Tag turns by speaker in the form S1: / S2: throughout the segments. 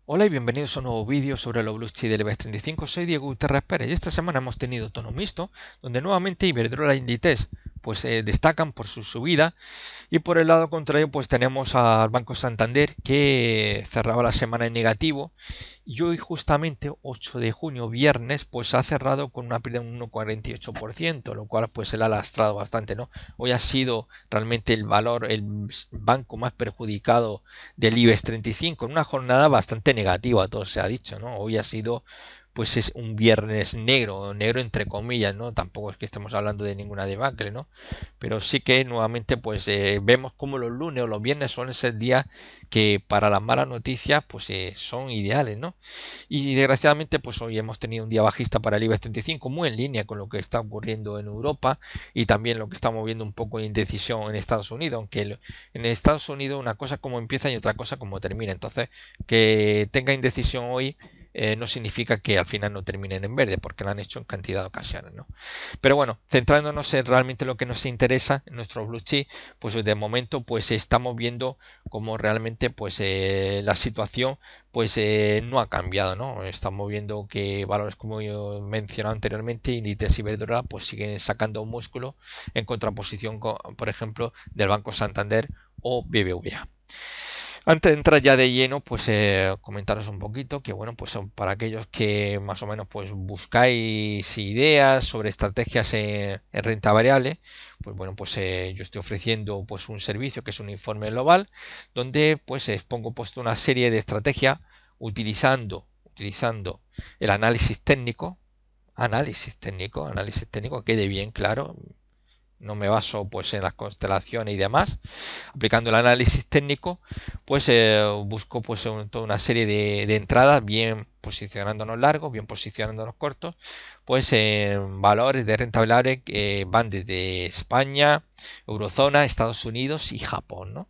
S1: Hola y bienvenidos a un nuevo vídeo sobre los blue chips del IBEX 35. Soy Diego Gutiérrez Pérez y esta semana hemos tenido tono mixto, donde nuevamente Iberdrola e Inditex destacan por su subida y por el lado contrario pues tenemos al Banco Santander que cerraba la semana en negativo y hoy justamente 8 de junio, viernes, pues ha cerrado con una pérdida de un 1,48%, lo cual pues se le ha lastrado bastante, ¿no? Hoy ha sido realmente el valor, el banco más perjudicado del IBEX 35 en una jornada bastante negativa, todo se ha dicho, ¿no? Hoy ha sido pues es un viernes negro, negro entre comillas, ¿no? Tampoco es que estemos hablando de ninguna debacle, ¿no? Pero sí que nuevamente pues vemos como los lunes o los viernes son ese día que para las malas noticias pues son ideales, ¿no? Y desgraciadamente pues hoy hemos tenido un día bajista para el IBEX 35 muy en línea con lo que está ocurriendo en Europa y también lo que estamos viendo un poco de indecisión en Estados Unidos, aunque en Estados Unidos una cosa como empieza y otra cosa como termina. Entonces, que tenga indecisión hoy no significa que al final no terminen en verde, porque lo han hecho en cantidad de ocasiones, ¿no? Pero bueno, centrándonos en realmente lo que nos interesa en nuestro blue chip, pues de momento pues estamos viendo cómo realmente pues la situación pues no ha cambiado, ¿no? Estamos viendo que valores como yo he mencionado anteriormente, Inditex y Iberdrola, pues siguen sacando músculo en contraposición con, por ejemplo, del Banco Santander o BBVA. Antes de entrar ya de lleno, pues comentaros un poquito que bueno, pues para aquellos que más o menos pues buscáis ideas sobre estrategias en renta variable, pues bueno, pues yo estoy ofreciendo pues un servicio que es un informe global donde pues expongo pues una serie de estrategias utilizando el análisis técnico, quede bien claro. No me baso pues en las constelaciones y demás, aplicando el análisis técnico, pues busco pues toda una serie de entradas, bien posicionándonos largos, bien posicionándonos cortos, pues en valores de rentabilidad que van desde España, Eurozona, Estados Unidos y Japón, ¿no?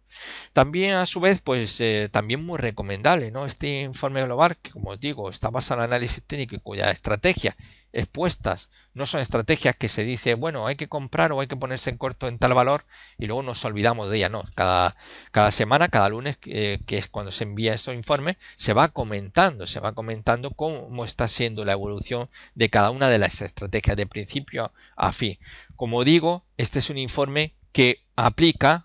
S1: También a su vez, pues también muy recomendable, ¿no? Este informe global, que como os digo, está basado en análisis técnico y cuya estrategia expuestas no son estrategias que se dice, bueno, hay que comprar o hay que ponerse en corto en tal valor y luego nos olvidamos de ella, no. Cada semana, cada lunes, que es cuando se envía esos informes, se va comentando cómo está siendo la evolución de cada una de las estrategias de principio a fin. Como digo, este es un informe que aplica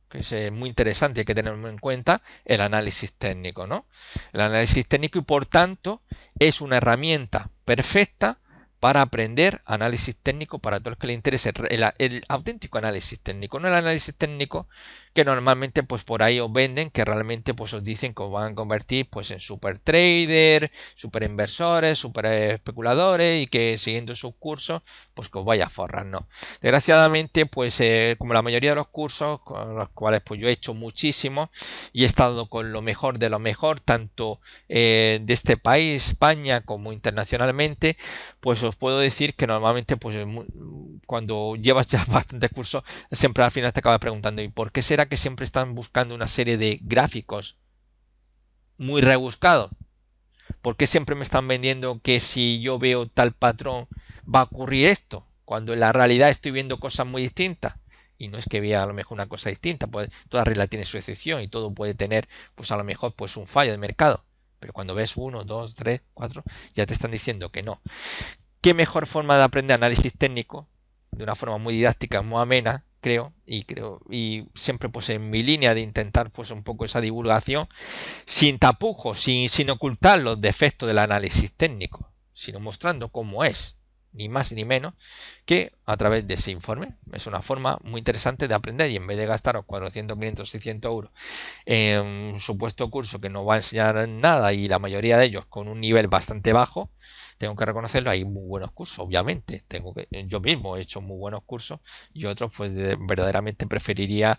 S1: que es muy interesante, hay que tenerlo en cuenta, el análisis técnico, ¿no? El análisis técnico y por tanto es una herramienta perfecta para aprender análisis técnico para todos los que les interese el auténtico análisis técnico, no el análisis técnico que normalmente pues por ahí os venden, que realmente pues os dicen que os van a convertir pues en super traders, super inversores, super especuladores y que siguiendo sus cursos pues que os vaya a forrar, no. Desgraciadamente pues como la mayoría de los cursos con los cuales pues yo he hecho muchísimo y he estado con lo mejor de lo mejor tanto de este país, España, como internacionalmente, pues os puedo decir que normalmente pues cuando llevas ya bastantes cursos siempre al final te acabas preguntando ¿y por qué será que siempre están buscando una serie de gráficos muy rebuscados? ¿Por qué siempre me están vendiendo que si yo veo tal patrón va a ocurrir esto? Cuando en la realidad estoy viendo cosas muy distintas. Y no es que vea a lo mejor una cosa distinta, pues toda regla tiene su excepción y todo puede tener pues a lo mejor pues un fallo de mercado. Pero cuando ves uno, dos, tres, cuatro, ya te están diciendo que no. ¿Qué mejor forma de aprender análisis técnico? De una forma muy didáctica, muy amena, y siempre pues en mi línea de intentar pues un poco esa divulgación, sin tapujos, sin ocultar los defectos del análisis técnico, sino mostrando cómo es, ni más ni menos, que a través de ese informe. Es una forma muy interesante de aprender y en vez de gastaros 400, 500, 600 euros en un supuesto curso que no va a enseñar nada y la mayoría de ellos con un nivel bastante bajo, tengo que reconocerlo, hay muy buenos cursos, obviamente. Yo mismo he hecho muy buenos cursos y otros pues verdaderamente preferiría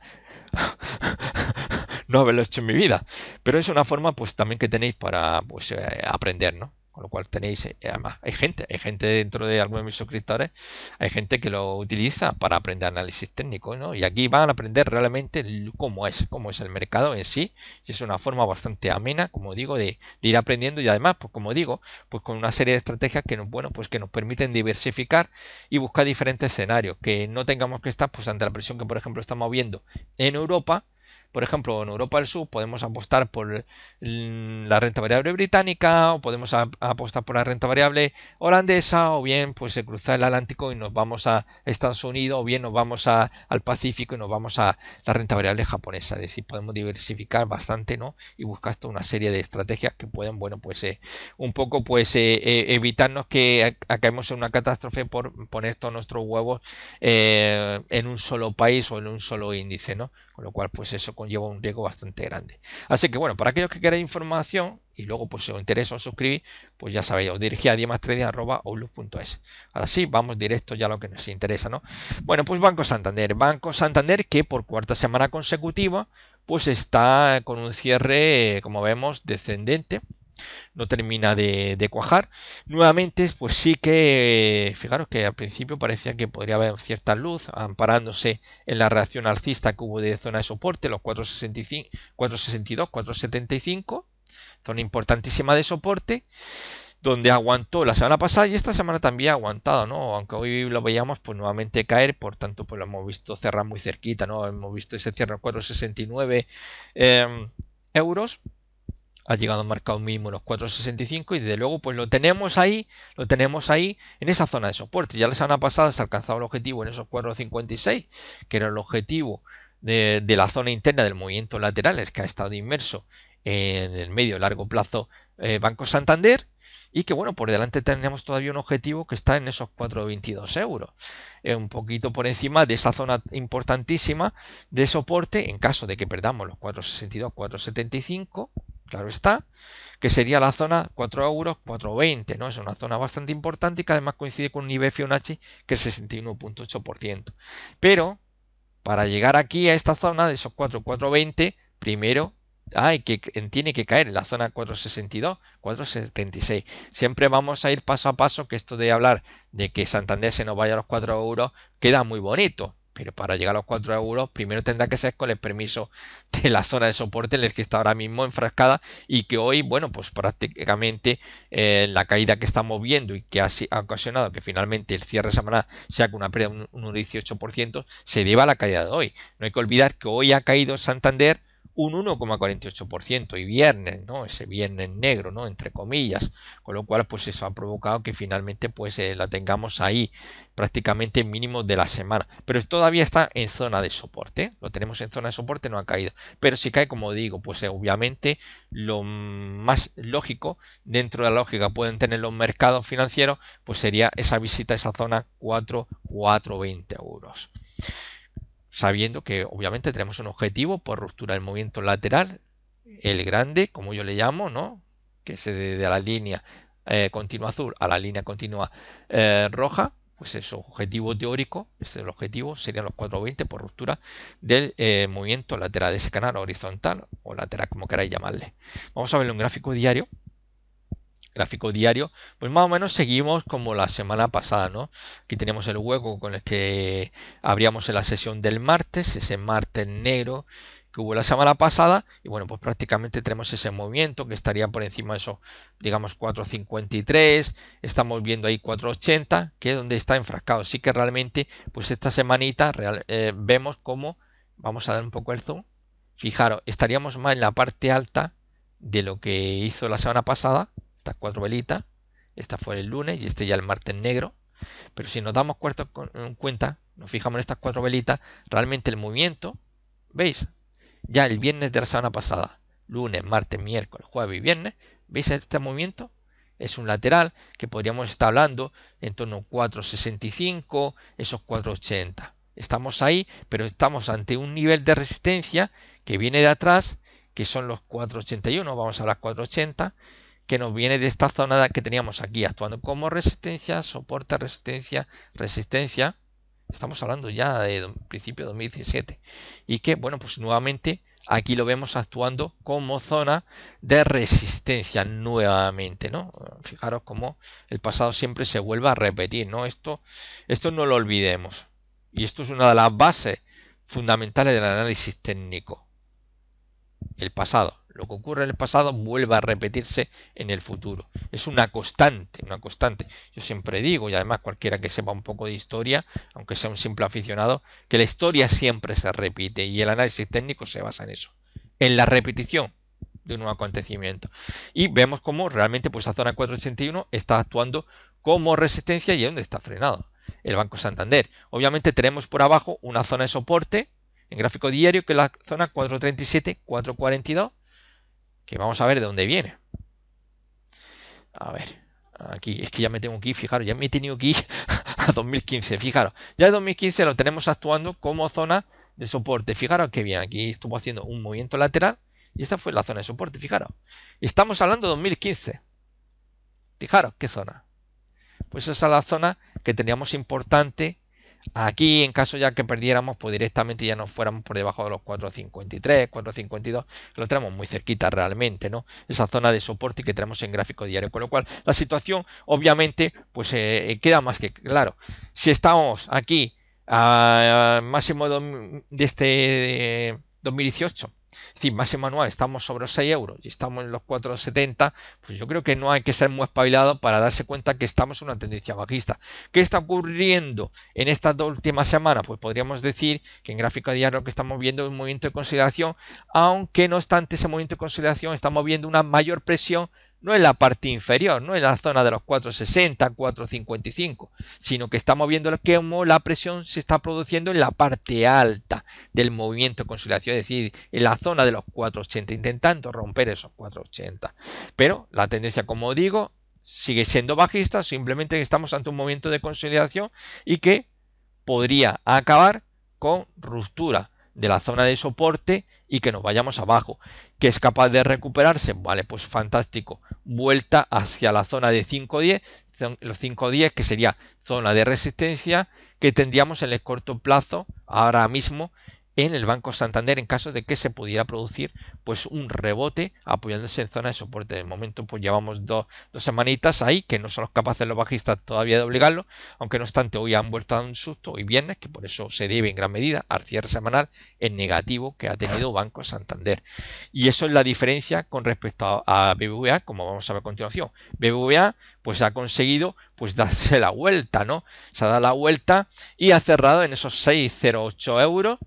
S1: no haberlo hecho en mi vida. Pero es una forma pues también que tenéis para pues aprender, ¿no? Con lo cual tenéis, además, hay gente dentro de algunos de mis suscriptores, hay gente que lo utiliza para aprender análisis técnico, ¿no? Y aquí van a aprender realmente cómo es el mercado en sí, y es una forma bastante amena, como digo, de ir aprendiendo y además, pues como digo, pues con una serie de estrategias que nos, bueno, pues que nos permiten diversificar y buscar diferentes escenarios, que no tengamos que estar pues ante la presión que por ejemplo estamos viendo en Europa, Por ejemplo, en Europa del Sur podemos apostar por la renta variable británica, o podemos apostar por la renta variable holandesa, o bien pues se cruza el Atlántico y nos vamos a Estados Unidos, o bien nos vamos al Pacífico y nos vamos a la renta variable japonesa. Es decir, podemos diversificar bastante, ¿no? Y buscar toda una serie de estrategias que pueden, bueno, pues un poco pues evitarnos que caemos en una catástrofe por poner todos nuestros huevos en un solo país o en un solo índice, ¿no? Con lo cual, pues eso conlleva un riesgo bastante grande. Así que bueno, para aquellos que queráis información y luego pues si os interesa os suscribís, pues ya sabéis, os dirigís a diemastrading@outlook.es. Ahora sí, vamos directo ya a lo que nos interesa, ¿no? Bueno, pues Banco Santander. Banco Santander que por cuarta semana consecutiva pues está con un cierre, como vemos, descendente. No termina de cuajar. Nuevamente, pues sí que, fijaros que al principio parecía que podría haber cierta luz, amparándose en la reacción alcista que hubo de zona de soporte, los 465, 462, 475, zona importantísima de soporte, donde aguantó la semana pasada y esta semana también ha aguantado, ¿no? Aunque hoy lo veíamos pues nuevamente caer, por tanto pues lo hemos visto cerrar muy cerquita, ¿no? Hemos visto ese cierre a 469 euros. Ha llegado a marcar un mínimo los 4,65 y desde luego pues lo tenemos ahí en esa zona de soporte. Ya la semana pasada se ha alcanzado el objetivo en esos 4,56, que era el objetivo de la zona interna del movimiento lateral, el que ha estado inmerso en el medio largo plazo Banco Santander, y que bueno, por delante tenemos todavía un objetivo que está en esos 4,22 euros, un poquito por encima de esa zona importantísima de soporte en caso de que perdamos los 4,62, 4,75. Claro está, que sería la zona 4 euros, 4,20, ¿no? Es una zona bastante importante y que además coincide con un nivel Fibonacci que es el 61,8%. Pero para llegar aquí a esta zona de esos 4, 4,20, primero tiene que caer en la zona 4,62, 4,76. Siempre vamos a ir paso a paso, que esto de hablar de que Santander se nos vaya a los 4 euros queda muy bonito. Pero para llegar a los 4 euros, primero tendrá que ser con el permiso de la zona de soporte en el que está ahora mismo enfrascada y que hoy, bueno, pues prácticamente la caída que estamos viendo y que ha ocasionado que finalmente el cierre semanal sea con una pérdida de un 1,18%, se deba a la caída de hoy. No hay que olvidar que hoy ha caído Santander un 1,48% y viernes, ¿no? Ese viernes negro, ¿no? Entre comillas, con lo cual pues eso ha provocado que finalmente pues la tengamos ahí prácticamente en mínimo de la semana, pero todavía está en zona de soporte, lo tenemos en zona de soporte, no ha caído, pero si cae, como digo, pues obviamente lo más lógico dentro de la lógica pueden tener los mercados financieros, pues sería esa visita a esa zona 4,20 euros. Sabiendo que obviamente tenemos un objetivo por ruptura del movimiento lateral, el grande, como yo le llamo, ¿no? Que se de la línea continua azul a la línea continua roja, pues es objetivo teórico, este es el objetivo, serían los 4,20 por ruptura del movimiento lateral de ese canal horizontal o lateral, como queráis llamarle. Vamos a verlo en gráfico diario. Gráfico diario, pues más o menos seguimos como la semana pasada, ¿no? Aquí tenemos el hueco con el que abríamos en la sesión del martes, ese martes negro que hubo la semana pasada, y bueno, pues prácticamente tenemos ese movimiento que estaría por encima de eso, digamos 4,53, estamos viendo ahí 4,80, que es donde está enfrascado. Así que realmente, pues esta semanita vemos cómo, vamos a dar un poco el zoom, fijaros, estaríamos más en la parte alta de lo que hizo la semana pasada, estas 4 velitas, esta fue el lunes y este ya el martes negro, pero si nos damos cuenta, nos fijamos en estas 4 velitas, realmente el movimiento, ¿veis? Ya el viernes de la semana pasada, lunes, martes, miércoles, jueves y viernes, ¿veis este movimiento? Es un lateral que podríamos estar hablando en torno a 4,65, esos 4,80. Estamos ahí, pero estamos ante un nivel de resistencia que viene de atrás, que son los 4,81, vamos a las 4,80, que nos viene de esta zona que teníamos aquí actuando como resistencia, soporte, resistencia, resistencia. Estamos hablando ya de principio de 2017 y que, bueno, pues nuevamente aquí lo vemos actuando como zona de resistencia nuevamente, ¿no? Fijaros cómo el pasado siempre se vuelve a repetir, ¿no? Esto no lo olvidemos y esto es una de las bases fundamentales del análisis técnico. El pasado, Lo que ocurre en el pasado vuelve a repetirse en el futuro. Es una constante, una constante. Yo siempre digo, y además cualquiera que sepa un poco de historia, aunque sea un simple aficionado, que la historia siempre se repite y el análisis técnico se basa en eso, en la repetición de un nuevo acontecimiento. Y vemos cómo realmente pues la zona 481 está actuando como resistencia y es donde está frenado el Banco Santander. Obviamente tenemos por abajo una zona de soporte en gráfico diario que es la zona 437, 442, que vamos a ver de dónde viene. A ver, aquí, es que ya me tengo que ir, fijaros, ya me he tenido que ir a 2015, fijaros. Ya en 2015 lo tenemos actuando como zona de soporte. Fijaros que bien, aquí estuvo haciendo un movimiento lateral y esta fue la zona de soporte, fijaros. Estamos hablando de 2015. Fijaros, ¿qué zona? Pues esa es la zona que teníamos importante. Aquí, en caso ya que perdiéramos, pues directamente ya nos fuéramos por debajo de los 4.53, 4.52, lo tenemos muy cerquita realmente, ¿no? Esa zona de soporte que tenemos en gráfico diario, con lo cual la situación, obviamente, pues queda más que claro. Si estamos aquí a máximo de este 2018, es decir, máximo anual, estamos sobre los 6 euros y estamos en los 4,70, pues yo creo que no hay que ser muy espabilado para darse cuenta que estamos en una tendencia bajista. ¿Qué está ocurriendo en estas dos últimas semanas? Pues podríamos decir que en gráfico diario lo que estamos viendo es un movimiento de consolidación, aunque no obstante ese movimiento de consolidación estamos viendo una mayor presión no en la parte inferior, no en la zona de los 4,60, 4,55, sino que estamos viendo cómo la presión se está produciendo en la parte alta del movimiento de consolidación, es decir, en la zona de los 4,80, intentando romper esos 4,80. Pero la tendencia, como digo, sigue siendo bajista, simplemente estamos ante un movimiento de consolidación y que podría acabar con ruptura de la zona de soporte y que nos vayamos abajo. ¿Que es capaz de recuperarse? Vale, pues fantástico. Vuelta hacia la zona de 5.10, los 5.10 que sería zona de resistencia que tendríamos en el corto plazo ahora mismo en el Banco Santander en caso de que se pudiera producir pues un rebote apoyándose en zona de soporte. De momento pues llevamos dos semanitas ahí que no somos capaces los bajistas todavía de obligarlo, aunque no obstante hoy han vuelto a dar un susto, hoy viernes, que por eso se debe en gran medida al cierre semanal en negativo que ha tenido Banco Santander. Y eso es la diferencia con respecto a BBVA, como vamos a ver a continuación. BBVA pues ha conseguido pues darse la vuelta, ¿no? Se ha dado la vuelta y ha cerrado en esos 6,08 euros.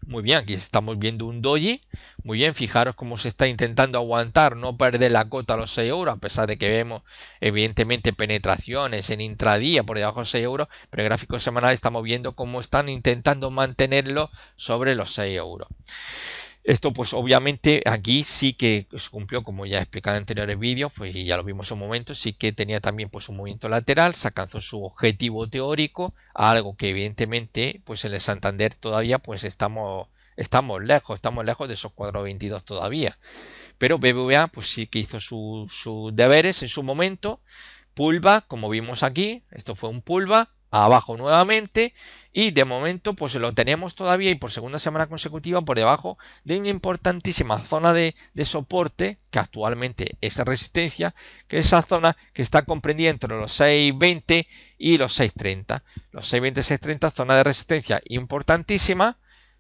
S1: Muy bien, aquí estamos viendo un doji. Muy bien, fijaros cómo se está intentando aguantar, no perder la cota a los 6 euros, a pesar de que vemos evidentemente penetraciones en intradía por debajo de 6 euros, pero en gráfico semanal estamos viendo cómo están intentando mantenerlo sobre los 6 euros. Esto pues obviamente aquí sí que se cumplió, como ya he explicado en anteriores vídeos, pues y ya lo vimos en un momento, sí que tenía también pues un movimiento lateral, se alcanzó su objetivo teórico, algo que evidentemente pues en el Santander todavía pues estamos lejos de esos 4,22 todavía. Pero BBVA pues sí que hizo sus deberes en su momento, pullback como vimos aquí, esto fue un pullback, abajo nuevamente y de momento pues lo tenemos todavía y por segunda semana consecutiva por debajo de una importantísima zona de soporte que actualmente es resistencia, que es esa zona que está comprendida entre los 6.20 y los 6.30. Los 6.20 y 6.30 zona de resistencia importantísima,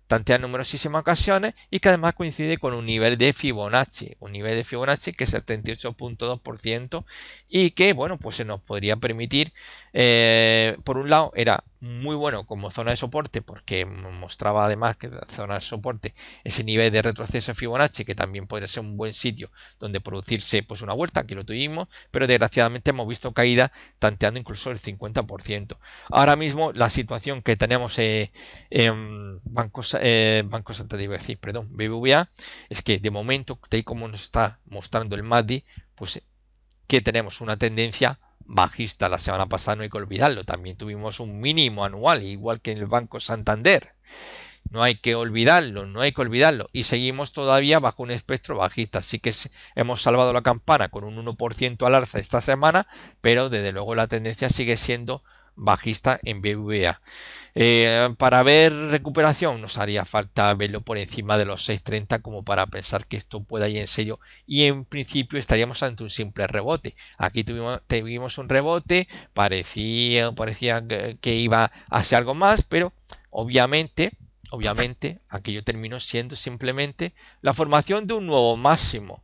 S1: tantea en numerosísimas ocasiones y que además coincide con un nivel de Fibonacci que es el 38.2% y que bueno pues se nos podría permitir por un lado era muy bueno como zona de soporte porque mostraba además que la zona de soporte ese nivel de retroceso Fibonacci que también podría ser un buen sitio donde producirse pues una vuelta, aquí lo tuvimos, pero desgraciadamente hemos visto caída tanteando incluso el 50%. Ahora mismo la situación que tenemos en Banco Santander, perdón, BBVA, es que de momento, tal y como nos está mostrando el MACD, pues que tenemos una tendencia bajista. La semana pasada no hay que olvidarlo, también tuvimos un mínimo anual, igual que en el Banco Santander. No hay que olvidarlo, y seguimos todavía bajo un espectro bajista. Así que hemos salvado la campana con un 1% al alza esta semana, pero desde luego la tendencia sigue siendo bajista en BBVA. Para ver recuperación nos haría falta verlo por encima de los 6.30 como para pensar que esto pueda ir en serio y en principio estaríamos ante un simple rebote. Aquí tuvimos un rebote, parecía que iba a ser algo más, pero obviamente obviamente aquello terminó siendo simplemente la formación de un nuevo máximo,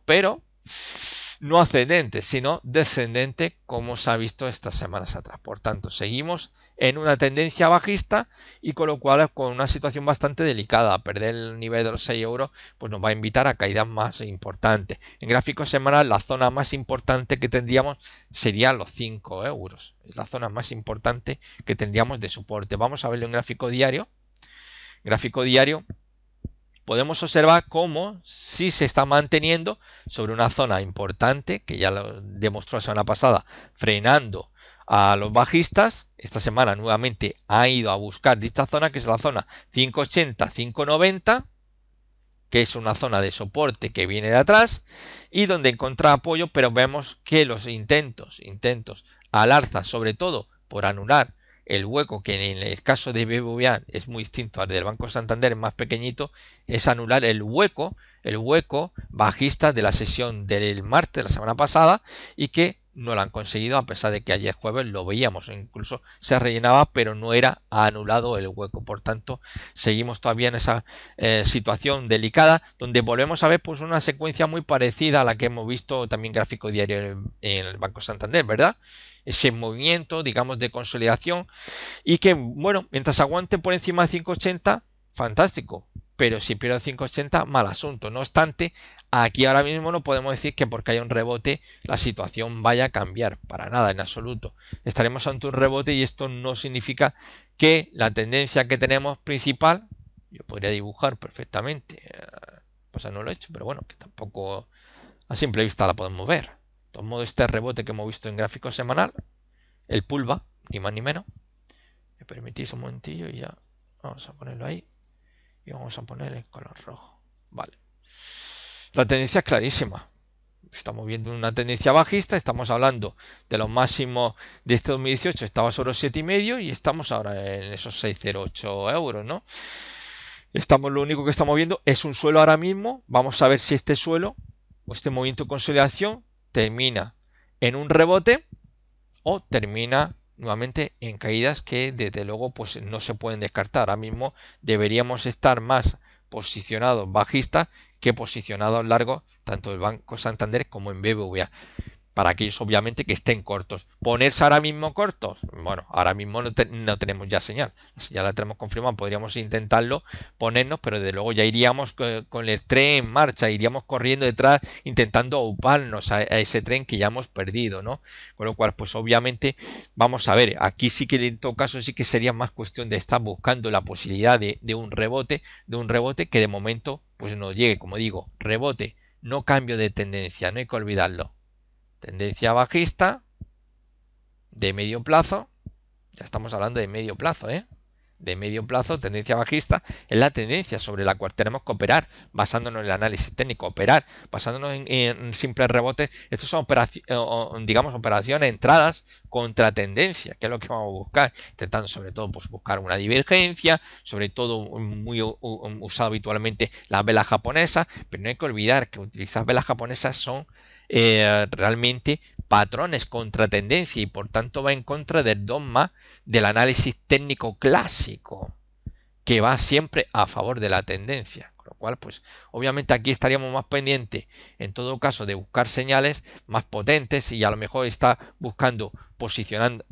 S1: pero no ascendente, sino descendente, como se ha visto estas semanas atrás. Por tanto, seguimos en una tendencia bajista y con lo cual con una situación bastante delicada. Perder el nivel de los 6 euros pues nos va a invitar a caídas más importantes. En gráfico semanal la zona más importante que tendríamos sería los 5 euros. Es la zona más importante que tendríamos de soporte. Vamos a verlo en gráfico diario. Gráfico diario. Podemos observar cómo sí se está manteniendo sobre una zona importante, que ya lo demostró la semana pasada, frenando a los bajistas. Esta semana nuevamente ha ido a buscar dicha zona, que es la zona 580-590, que es una zona de soporte que viene de atrás y donde encuentra apoyo, pero vemos que los intentos al alza, sobre todo por anular el hueco, que en el caso de BBVA es muy distinto al del Banco Santander, es más pequeñito, es anular el hueco bajista de la sesión del martes de la semana pasada y que no lo han conseguido, a pesar de que ayer jueves lo veíamos, incluso se rellenaba, pero no era anulado el hueco. Por tanto, seguimos todavía en esa situación delicada, donde volvemos a ver pues una secuencia muy parecida a la que hemos visto también gráfico diario en el Banco Santander, ¿verdad? Ese movimiento, digamos, de consolidación y que, bueno, mientras aguante por encima de 580, fantástico, pero si pierde 580, mal asunto. No obstante, aquí ahora mismo no podemos decir que porque haya un rebote la situación vaya a cambiar, para nada, en absoluto. Estaremos ante un rebote y esto no significa que la tendencia que tenemos principal, yo podría dibujar perfectamente, pues no lo he hecho, pero bueno, que tampoco a simple vista la podemos ver. De todos modos, este rebote que hemos visto en gráfico semanal, el pullback, ni más ni menos. Me permitís un momentillo y ya vamos a ponerlo ahí. Y vamos a poner el color rojo. Vale. La tendencia es clarísima. Estamos viendo una tendencia bajista. Estamos hablando de los máximos de este 2018. Estaba sobre los 7,5 y estamos ahora en esos 6,08 euros, ¿no? Lo único que estamos viendo es un suelo ahora mismo. Vamos a ver si este suelo o este movimiento de consolidación termina en un rebote o termina nuevamente en caídas que desde luego pues no se pueden descartar. Ahora mismo deberíamos estar más posicionados bajistas que posicionados largos, tanto en Banco Santander como en BBVA. Para aquellos obviamente que estén cortos. ¿Ponerse ahora mismo cortos? Bueno, ahora mismo no tenemos ya señal. La señal la tenemos confirmada, podríamos intentarlo ponernos, pero de luego ya iríamos con el tren en marcha, iríamos corriendo detrás intentando auparnos a ese tren que ya hemos perdido, ¿no? Con lo cual, pues obviamente vamos a ver, aquí sí que en todo caso sí que sería más cuestión de estar buscando la posibilidad de un rebote que de momento pues no llegue, como digo, rebote, no cambio de tendencia, no hay que olvidarlo. Tendencia bajista de medio plazo, ya estamos hablando de medio plazo, de medio plazo, tendencia bajista, es la tendencia sobre la cual tenemos que operar, basándonos en el análisis técnico, operar, basándonos en simples rebotes. Estos son digamos, operaciones, entradas contra tendencia, que es lo que vamos a buscar, intentando sobre todo pues, buscar una divergencia, sobre todo muy usado habitualmente las velas japonesas, pero no hay que olvidar que utilizar velas japonesas son realmente patrones contra tendencia y por tanto va en contra del dogma del análisis técnico clásico, que va siempre a favor de la tendencia. Con lo cual, pues obviamente aquí estaríamos más pendientes, en todo caso, de buscar señales más potentes y a lo mejor está buscando posicionando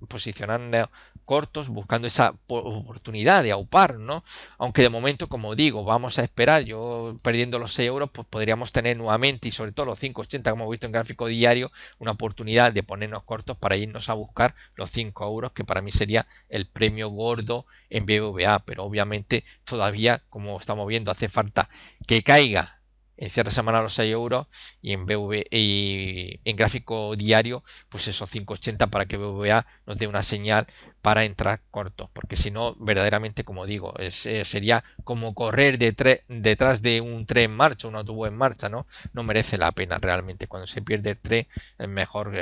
S1: cortos, buscando esa oportunidad de aupar, ¿no? Aunque de momento, como digo, vamos a esperar. Yo perdiendo los 6 euros, pues podríamos tener nuevamente y sobre todo los 5,80 como hemos visto en gráfico diario, una oportunidad de ponernos cortos para irnos a buscar los 5 euros, que para mí sería el premio gordo en BBVA, pero obviamente todavía, como estamos viendo, hace falta que caiga en cierre semanal los 6 euros y en gráfico diario pues esos 5,80 para que BBVA nos dé una señal para entrar cortos, porque si no verdaderamente, como digo, sería como correr detrás de un tren en marcha, un autobús en marcha, no merece la pena realmente. Cuando se pierde el tren es mejor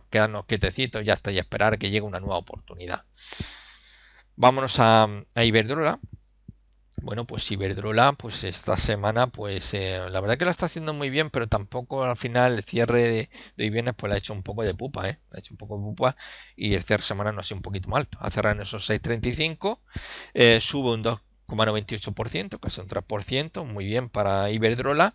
S1: quedarnos quietecitos y hasta y esperar que llegue una nueva oportunidad. Vámonos a Iberdrola. Bueno, pues Iberdrola, pues esta semana, pues la verdad que la está haciendo muy bien, pero tampoco al final el cierre de hoy viernes pues la ha hecho un poco de pupa, La ha hecho un poco de pupa y el cierre de semana no ha sido un poquito más alto. Ha cerrado en esos 6,35, sube un 0,98%, casi un 3%, muy bien para Iberdrola,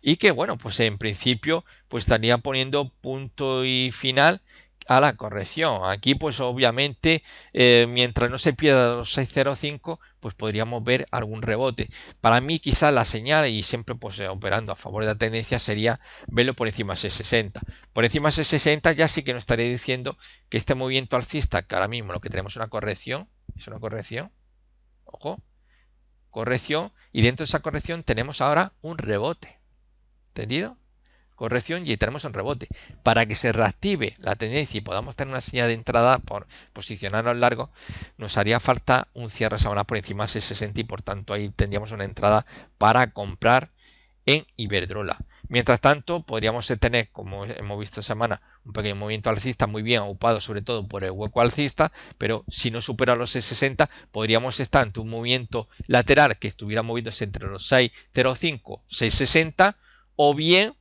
S1: y que bueno, pues en principio pues estaría poniendo punto y final a la corrección. Aquí pues obviamente mientras no se pierda los 6,05 pues podríamos ver algún rebote. Para mí quizás la señal, y siempre pues operando a favor de la tendencia, sería verlo por encima de 6,60. Por encima de 6,60 ya sí que nos estaría diciendo que este movimiento alcista, que ahora mismo lo que tenemos es una corrección, ojo, corrección, y dentro de esa corrección tenemos ahora un rebote. ¿Entendido? Corrección y tenemos un rebote. Para que se reactive la tendencia y podamos tener una señal de entrada por posicionarnos largo, nos haría falta un cierre semana por encima de 6,60 y por tanto ahí tendríamos una entrada para comprar en Iberdrola. Mientras tanto, podríamos tener, como hemos visto esta semana, un pequeño movimiento alcista muy bien ocupado sobre todo por el hueco alcista, pero si no supera los 6,60 podríamos estar ante un movimiento lateral que estuviera moviéndose entre los 6,05 y 6,60, o bien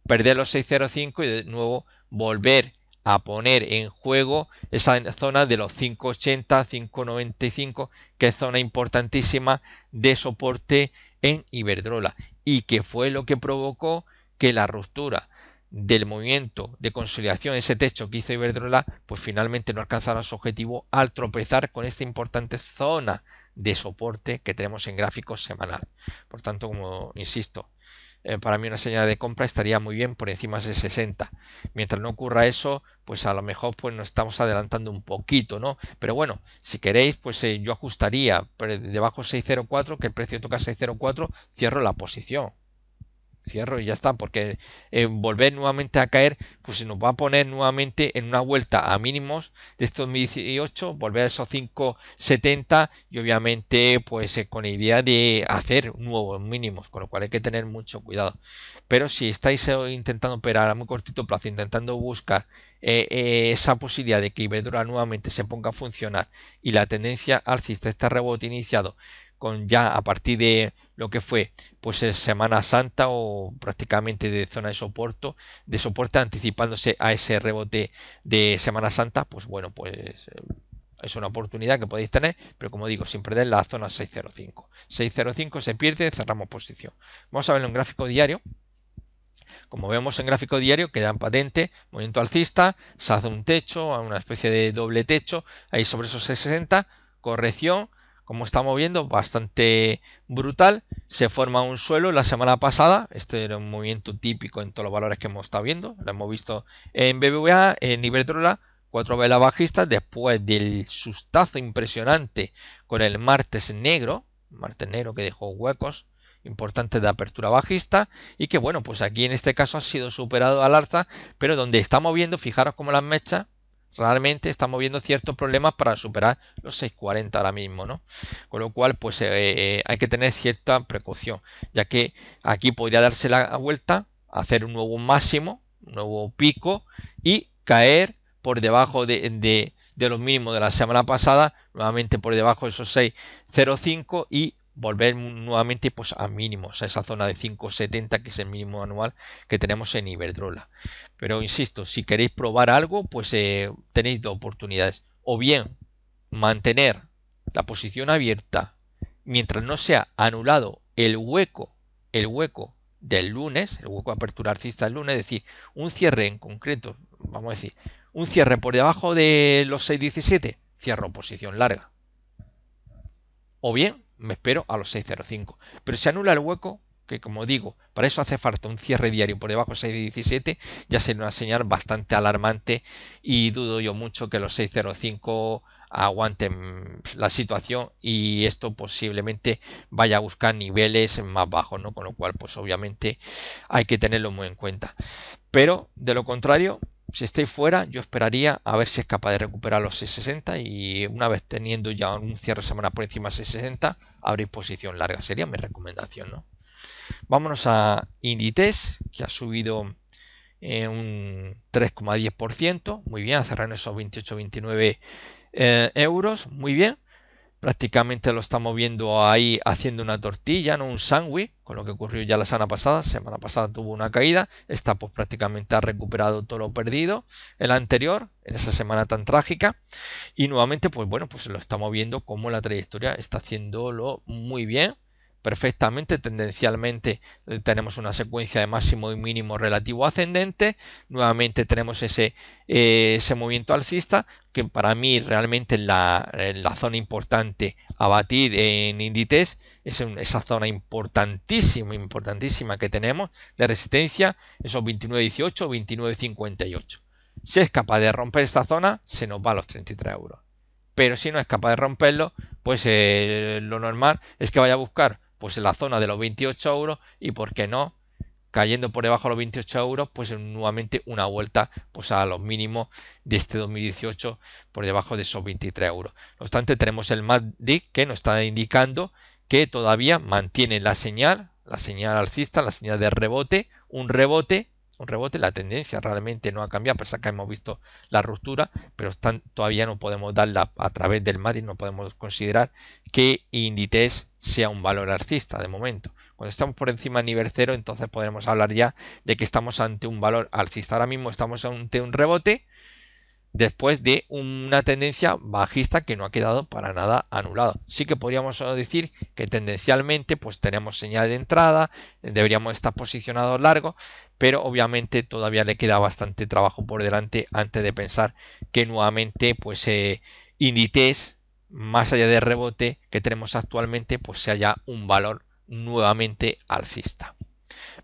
S1: perder los 6,05 y de nuevo volver a poner en juego esa zona de los 5,80, 5,95, que es zona importantísima de soporte en Iberdrola y que fue lo que provocó que la ruptura del movimiento de consolidación, ese techo que hizo Iberdrola, pues finalmente no alcanzara su objetivo al tropezar con esta importante zona de soporte que tenemos en gráficos semanal. Por tanto, como insisto, para mí una señal de compra estaría muy bien por encima de 60. Mientras no ocurra eso, pues a lo mejor pues nos estamos adelantando un poquito, ¿no? Pero bueno, si queréis, pues yo ajustaría debajo 6,04, que el precio toca 6,04, cierro la posición. Cierro y ya está, porque volver nuevamente a caer, pues se nos va a poner nuevamente en una vuelta a mínimos de estos 2018, volver a esos 5,70 y obviamente pues con la idea de hacer nuevos mínimos, con lo cual hay que tener mucho cuidado. Pero si estáis intentando operar a muy cortito plazo, intentando buscar esa posibilidad de que Iberdrola nuevamente se ponga a funcionar y la tendencia alcista, este rebote iniciado con ya a partir de lo que fue pues Semana Santa o prácticamente de zona de soporte anticipándose a ese rebote de Semana Santa, pues bueno, pues es una oportunidad que podéis tener, pero como digo, sin perder la zona 6,05. 6,05 se pierde, cerramos posición. Vamos a verlo en gráfico diario. Como vemos en gráfico diario, queda en patente, movimiento alcista, se hace un techo, una especie de doble techo, ahí sobre esos 6,60, corrección, como estamos viendo, bastante brutal. Se forma un suelo la semana pasada. Este era un movimiento típico en todos los valores que hemos estado viendo. Lo hemos visto en BBVA, en Iberdrola, 4 velas bajistas. Después del sustazo impresionante con el martes negro que dejó huecos importantes de apertura bajista. Y que bueno, pues aquí en este caso ha sido superado al alza. Pero donde estamos viendo, fijaros como las mechas, realmente estamos viendo ciertos problemas para superar los 6,40 ahora mismo, ¿no? Con lo cual, pues hay que tener cierta precaución, ya que aquí podría darse la vuelta, hacer un nuevo máximo, un nuevo pico y caer por debajo de los mínimos de la semana pasada, nuevamente por debajo de esos 6,05 y volver nuevamente pues a mínimos, a esa zona de 5,70 que es el mínimo anual que tenemos en Iberdrola. Pero insisto, si queréis probar algo, pues tenéis dos oportunidades. O bien mantener la posición abierta mientras no sea anulado el hueco del lunes, el hueco de apertura alcista del lunes, es decir, un cierre en concreto, vamos a decir, un cierre por debajo de los 6,17, cierro posición larga. O bien me espero a los 6,05. Pero si anula el hueco, que como digo, para eso hace falta un cierre diario por debajo de 6,17, ya sería una señal bastante alarmante y dudo yo mucho que los 6,05 aguanten la situación y esto posiblemente vaya a buscar niveles más bajos, ¿no? Con lo cual, pues obviamente hay que tenerlo muy en cuenta. Pero de lo contrario, si estáis fuera, yo esperaría a ver si es capaz de recuperar los 6,60 y una vez teniendo ya un cierre semana por encima de 6,60, abrir posición larga. Sería mi recomendación, ¿no? Vámonos a Inditex, que ha subido un 3,10%. Muy bien, a cerrar en esos 28-29 euros. Muy bien. prácticamente lo estamos viendo ahí haciendo una tortilla, no un sándwich, con lo que ocurrió ya la semana pasada. Semana pasada tuvo una caída, esta pues prácticamente ha recuperado todo lo perdido en la anterior, en esa semana tan trágica, y nuevamente pues bueno, pues lo estamos viendo como la trayectoria está haciéndolo muy bien, perfectamente, tendencialmente tenemos una secuencia de máximo y mínimo relativo ascendente, nuevamente tenemos ese movimiento alcista, que para mí realmente la zona importante a batir en Inditex es esa zona importantísima que tenemos de resistencia, esos 29.18, 29.58. Si es capaz de romper esta zona, se nos va a los 33 euros. Pero si no es capaz de romperlo, pues lo normal es que vaya a buscar pues en la zona de los 28 euros y, por qué no, cayendo por debajo de los 28 euros, pues nuevamente una vuelta pues a los mínimos de este 2018 por debajo de esos 23 euros. No obstante, tenemos el MACD que nos está indicando que todavía mantiene la señal alcista, la señal de rebote, un rebote, la tendencia realmente no ha cambiado, a pesar que hemos visto la ruptura, pero todavía no podemos darla a través del MACD, no podemos considerar que Inditex sea un valor alcista de momento. Cuando estamos por encima del nivel 0, entonces podremos hablar ya de que estamos ante un valor alcista. Ahora mismo estamos ante un rebote después de una tendencia bajista que no ha quedado para nada anulado. Sí que podríamos decir que tendencialmente pues tenemos señal de entrada, deberíamos estar posicionados largos, pero obviamente todavía le queda bastante trabajo por delante antes de pensar que nuevamente pues Inditex, más allá del rebote que tenemos actualmente, pues sea ya un valor nuevamente alcista.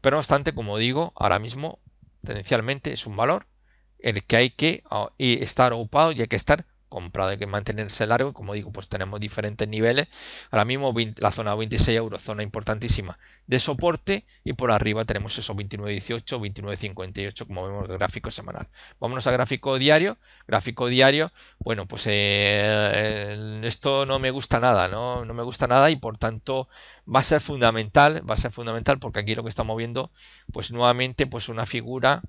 S1: Pero no obstante, como digo, ahora mismo tendencialmente es un valor en el que hay que estar ocupado y hay que estar comprado, hay que mantenerse largo. Como digo, pues tenemos diferentes niveles. Ahora mismo la zona 26 euros, zona importantísima de soporte, y por arriba tenemos esos 29.18, 29.58, como vemos en el gráfico semanal. Vámonos a gráfico diario. Gráfico diario, bueno, pues esto no me gusta nada, ¿no? No me gusta nada, y por tanto va a ser fundamental porque aquí lo que estamos viendo, pues nuevamente, pues una figura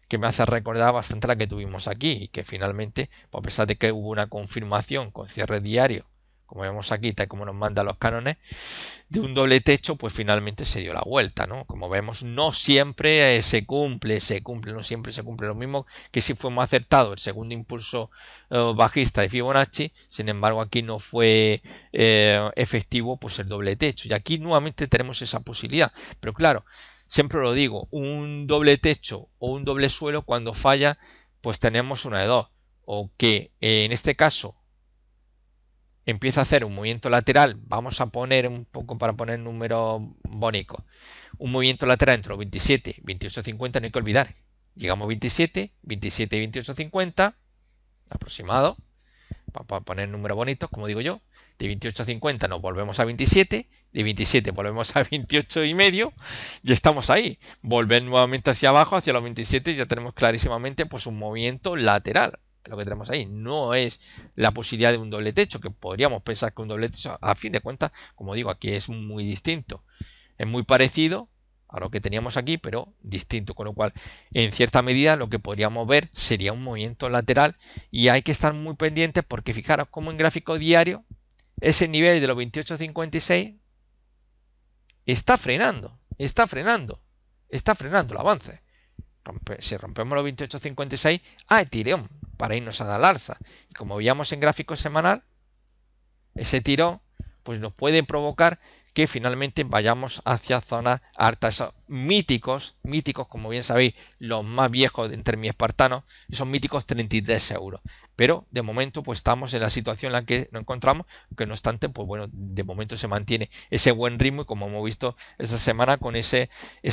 S1: que me hace recordar bastante la que tuvimos aquí, y que finalmente, a pesar de que hubo una confirmación con cierre diario, como vemos aquí, tal como nos mandan los cánones, de un doble techo, pues finalmente se dio la vuelta, ¿no? Como vemos, no siempre se cumple, no siempre se cumple. Lo mismo que si fue más acertado el segundo impulso bajista de Fibonacci, sin embargo aquí no fue efectivo pues el doble techo, y aquí nuevamente tenemos esa posibilidad, pero claro, siempre lo digo, un doble techo o un doble suelo, cuando falla, pues tenemos una de dos. O que en este caso empieza a hacer un movimiento lateral, vamos a poner un poco para poner números bonitos, un movimiento lateral entre los 27 y 28.50, no hay que olvidar. Llegamos a 27 y 28.50, aproximado, para poner números bonitos, como digo yo. De 28.50 nos volvemos a 27, de 27 volvemos a 28 y medio, y estamos ahí. Volver nuevamente hacia abajo, hacia los 27, y ya tenemos clarísimamente pues un movimiento lateral. Lo que tenemos ahí no es la posibilidad de un doble techo, que podríamos pensar que un doble techo, a fin de cuentas, como digo, aquí es muy distinto. Es muy parecido a lo que teníamos aquí, pero distinto, con lo cual en cierta medida lo que podríamos ver sería un movimiento lateral, y hay que estar muy pendientes porque fijaros cómo en gráfico diario ese nivel de los 28.56 está frenando el avance. Si rompemos los 28.56, hay tirón para irnos a dar alza, y como veíamos en gráfico semanal, ese tirón pues nos puede provocar que finalmente vayamos hacia zonas altas, esos míticos, como bien sabéis, los más viejos entre mis espartanos, esos míticos 33 euros. Pero de momento pues estamos en la situación en la que nos encontramos, que no obstante, pues bueno, de momento se mantiene ese buen ritmo, y como hemos visto esta semana con esa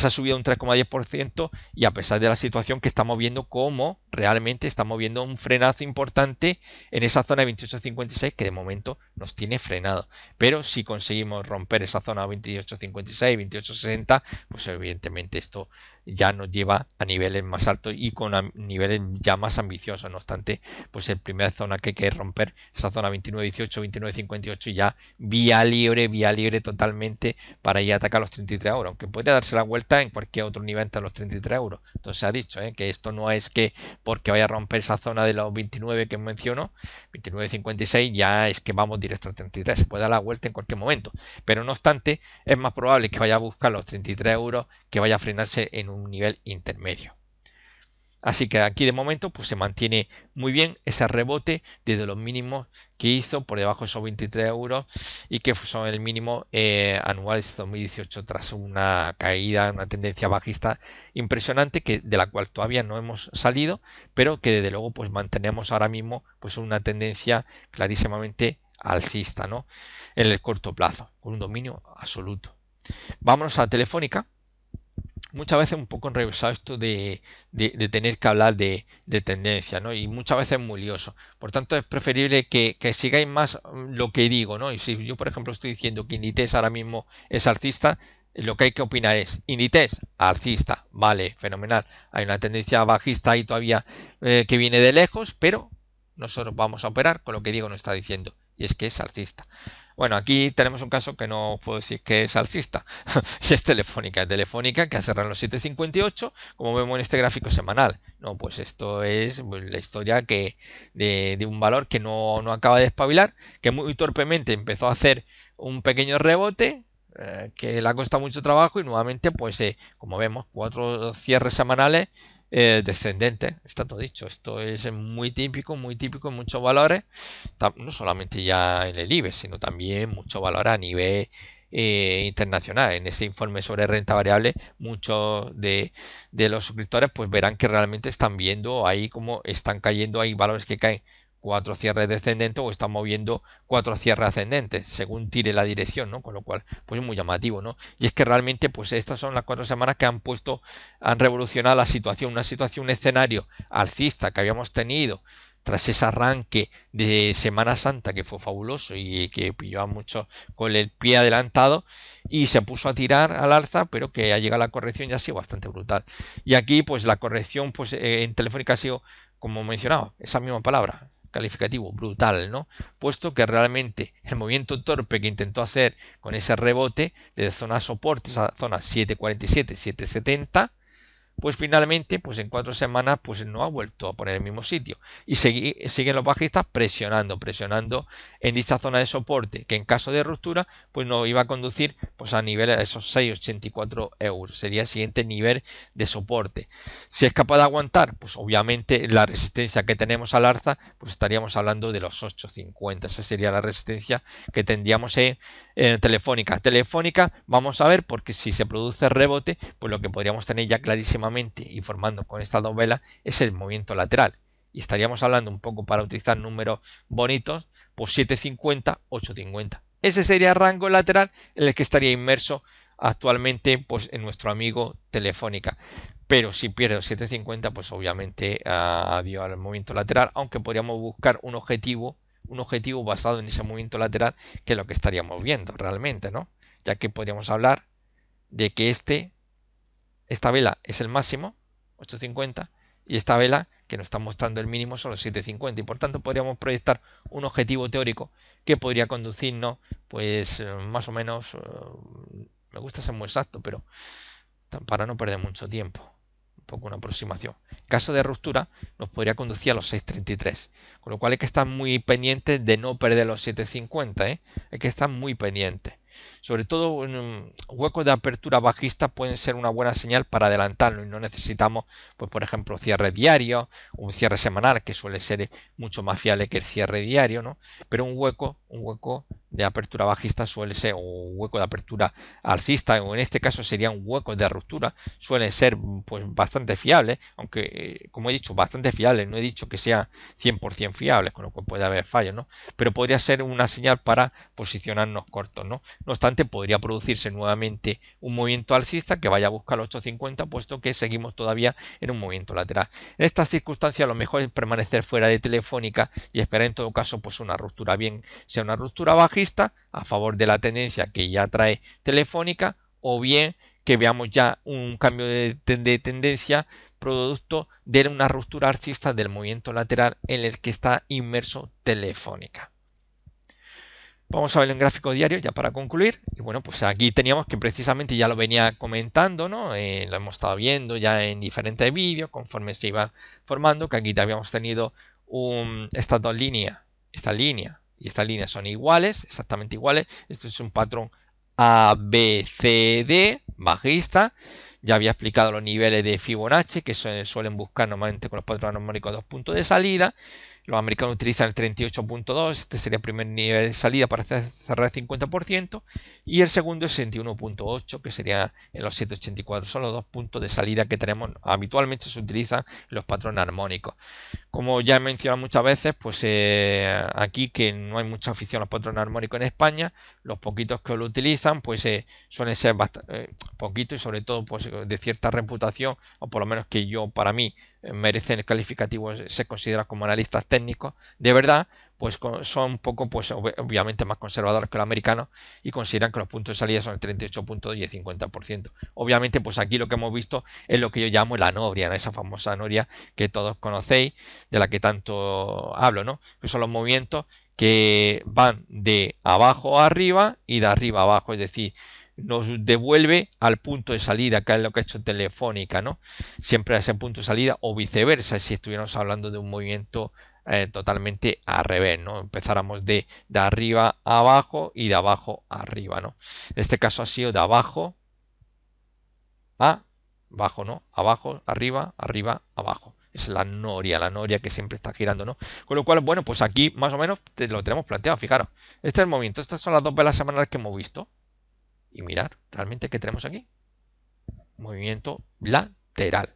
S1: subida de un 3,10%, y a pesar de la situación que estamos viendo, como realmente estamos viendo un frenazo importante en esa zona de 28.56, que de momento nos tiene frenado. Pero si conseguimos romper esa zona 28.56, 28.60, pues evidentemente esto ya nos lleva a niveles más altos y con niveles ya más ambiciosos. No obstante, pues el primera zona que hay que romper, esa zona 29.18, 29.58, ya vía libre totalmente para ir a atacar los 33 euros, aunque puede darse la vuelta en cualquier otro nivel entre los 33 euros. Entonces se ha dicho que esto no es que porque vaya a romper esa zona de los 29 que menciono, 29.56, ya es que vamos directo al 33, se puede dar la vuelta en cualquier momento, pero no obstante es más probable que vaya a buscar los 33 euros que vaya a frenarse en un nivel intermedio. Así que aquí de momento pues se mantiene muy bien ese rebote desde los mínimos que hizo por debajo de esos 23 euros y que son el mínimo anual de 2018 tras una caída, una tendencia bajista impresionante de la cual todavía no hemos salido, pero que desde luego pues mantenemos ahora mismo pues una tendencia clarísimamente alcista, ¿no? En el corto plazo, con un dominio absoluto. Vámonos a Telefónica. Muchas veces un poco enrevesado esto de tener que hablar de tendencia, ¿no? Y muchas veces es muy lioso. Por tanto, es preferible que sigáis más lo que digo, ¿no? Y si yo, por ejemplo, estoy diciendo que Inditex ahora mismo es alcista, lo que hay que opinar es, Inditex, alcista, vale, fenomenal. Hay una tendencia bajista ahí todavía que viene de lejos, pero nosotros vamos a operar con lo que Diego nos está diciendo, y es que es alcista. Bueno, aquí tenemos un caso que no puedo decir que es alcista, y es Telefónica. Telefónica que ha cerrado en los 7,58, como vemos en este gráfico semanal. No, pues esto es la historia de un valor que no acaba de espabilar, que muy torpemente empezó a hacer un pequeño rebote, que le ha costado mucho trabajo y nuevamente, pues como vemos, 4 cierres semanales descendentes. Está todo dicho. Esto es muy típico en muchos valores, no solamente ya en el IBEX, sino también muchos valores a nivel internacional. En ese informe sobre renta variable, muchos de los suscriptores pues verán que realmente están viendo ahí cómo están cayendo, hay valores que caen 4 cierres descendentes o están moviendo 4 cierres ascendentes según tire la dirección, ¿no? Con lo cual pues es muy llamativo, ¿no? Y es que realmente pues estas son las 4 semanas que han revolucionado la situación, un escenario alcista que habíamos tenido tras ese arranque de Semana Santa que fue fabuloso y que pilló a muchos con el pie adelantado y se puso a tirar al alza, pero que ha llegado la corrección y ha sido bastante brutal. Y aquí pues la corrección pues en Telefónica ha sido, como mencionaba, esa misma palabra, calificativo, brutal, ¿no? Puesto que realmente el movimiento torpe que intentó hacer con ese rebote de zona soporte, esa zona 7.47, 7.70, pues finalmente, pues en 4 semanas, pues no ha vuelto a poner el mismo sitio. Y siguen los bajistas presionando en dicha zona de soporte, que en caso de ruptura, pues nos iba a conducir pues a niveles de esos 6,84 euros. Sería el siguiente nivel de soporte. Si es capaz de aguantar, pues obviamente la resistencia que tenemos al alza, pues estaríamos hablando de los 8,50. Esa sería la resistencia que tendríamos en Telefónica. Telefónica, vamos a ver, porque si se produce rebote, pues lo que podríamos tener ya clarísimamente y formando con estas dos velas es el movimiento lateral. Y estaríamos hablando un poco para utilizar números bonitos, pues 7,50, 8,50. Ese sería el rango lateral en el que estaría inmerso actualmente pues en nuestro amigo Telefónica. Pero si pierde 7,50, pues obviamente adiós al movimiento lateral, aunque podríamos buscar un objetivo basado en ese movimiento lateral, que es lo que estaríamos viendo realmente, ¿no? Ya que podríamos hablar de que esta vela es el máximo, 8,50, y esta vela que nos está mostrando el mínimo son los 7,50, y por tanto podríamos proyectar un objetivo teórico que podría conducirnos, pues más o menos, me gusta ser muy exacto, pero para no perder mucho tiempo, un poco una aproximación. En caso de ruptura nos podría conducir a los 6,33, con lo cual hay que estar muy pendiente de no perder los 7,50, hay que estar muy pendiente. Sobre todo huecos de apertura bajista pueden ser una buena señal para adelantarlo y no necesitamos, pues por ejemplo, cierre diario, un cierre semanal que suele ser mucho más fiable que el cierre diario, ¿no? Pero un hueco de apertura bajista suele ser, o un hueco de apertura alcista, o en este caso sería un hueco de ruptura, suele ser pues bastante fiable, aunque como he dicho, bastante fiable, no he dicho que sea 100% fiable, con lo cual puede haber fallos, ¿no? Pero podría ser una señal para posicionarnos cortos, ¿no? No obstante, podría producirse nuevamente un movimiento alcista que vaya a buscar los 8,50, puesto que seguimos todavía en un movimiento lateral. En estas circunstancias lo mejor es permanecer fuera de Telefónica y esperar en todo caso pues una ruptura, bien sea una ruptura bajista a favor de la tendencia que ya trae Telefónica, o bien que veamos ya un cambio de tendencia producto de una ruptura alcista del movimiento lateral en el que está inmerso Telefónica. Vamos a ver en gráfico diario ya para concluir. Y bueno, pues aquí teníamos que precisamente ya lo venía comentando, ¿no? Lo hemos estado viendo ya en diferentes vídeos conforme se iba formando, que aquí habíamos tenido estas dos líneas, esta línea y esta línea son iguales, exactamente iguales. Esto es un patrón ABCD bajista. Ya había explicado los niveles de Fibonacci que suelen buscar normalmente con los patrones armónicos 2 puntos de salida. Los americanos utilizan el 38.2, este sería el primer nivel de salida para cerrar el 50%, y el segundo es 61.8, que sería en los 784. Son los dos puntos de salida que tenemos, habitualmente se utilizan los patrones armónicos. Como ya he mencionado muchas veces, pues aquí que no hay mucha afición a los patrones armónicos en España, los poquitos que lo utilizan pues suelen ser poquitos y sobre todo pues de cierta reputación, o por lo menos que yo para mí merecen el calificativo, se considera como analistas técnicos de verdad, pues son un poco, pues obviamente más conservadores que los americanos y consideran que los puntos de salida son el 38.2 y el 50%. Obviamente, pues aquí lo que hemos visto es lo que yo llamo la noria, ¿no? Esa famosa noria que todos conocéis, de la que tanto hablo, ¿no? Que son los movimientos que van de abajo a arriba y de arriba a abajo, es decir, nos devuelve al punto de salida, que es lo que ha hecho Telefónica, ¿no? Siempre a ese punto de salida o viceversa, si estuviéramos hablando de un movimiento totalmente al revés, ¿no? Empezáramos de arriba a abajo y de abajo a arriba, ¿no? En este caso ha sido de abajo a abajo, ¿no? Abajo, arriba, arriba, abajo. Es la noria que siempre está girando, ¿no? Con lo cual, bueno, pues aquí más o menos lo tenemos planteado, fijaros. Este es el movimiento, estas son las dos velas semanales que hemos visto. Y mirad, realmente, ¿qué tenemos aquí? Movimiento lateral.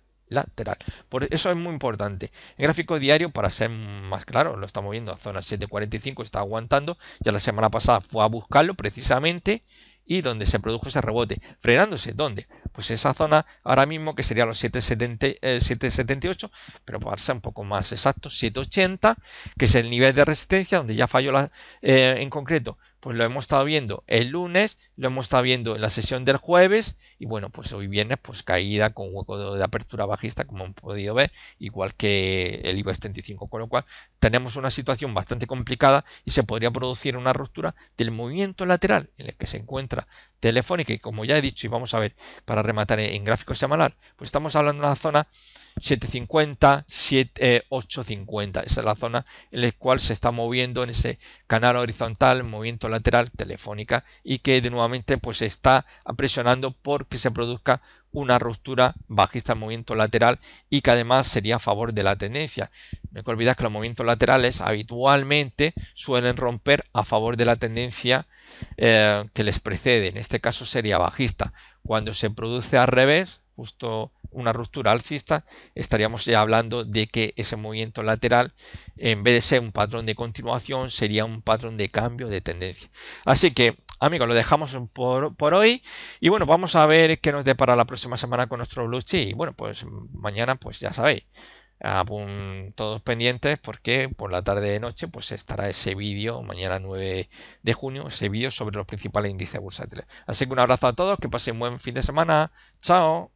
S1: Por eso es muy importante. El gráfico diario, para ser más claro, lo estamos viendo a zona 7.45, está aguantando. Ya la semana pasada fue a buscarlo precisamente y donde se produjo ese rebote. Frenándose, ¿dónde? Pues esa zona ahora mismo que sería los 7.78, pero para ser un poco más exacto, 7.80, que es el nivel de resistencia donde ya falló en concreto. Pues lo hemos estado viendo el lunes, lo hemos estado viendo en la sesión del jueves y bueno, pues hoy viernes pues caída con hueco de apertura bajista como han podido ver, igual que el IBEX 35, con lo cual tenemos una situación bastante complicada y se podría producir una ruptura del movimiento lateral en el que se encuentra Telefónica y como ya he dicho y vamos a ver para rematar en gráfico semanal, pues estamos hablando de una zona 750, 850, esa es la zona en la cual se está moviendo en ese canal horizontal, movimiento lateral Telefónica y que de nuevamente pues está presionando porque se produzca una ruptura bajista en movimiento lateral y que además sería a favor de la tendencia. No hay que olvidar que los movimientos laterales habitualmente suelen romper a favor de la tendencia que les precede, en este caso sería bajista. Cuando se produce al revés, justo una ruptura alcista, estaríamos ya hablando de que ese movimiento lateral, en vez de ser un patrón de continuación, sería un patrón de cambio de tendencia. Así que, amigos, lo dejamos por hoy y bueno, vamos a ver qué nos depara la próxima semana con nuestro Blue Chip. Y bueno, pues mañana, pues ya sabéis, todos pendientes porque por la tarde de noche pues estará ese vídeo, mañana 9 de junio, ese vídeo sobre los principales índices bursátiles. Así que un abrazo a todos, que pasen un buen fin de semana. Chao.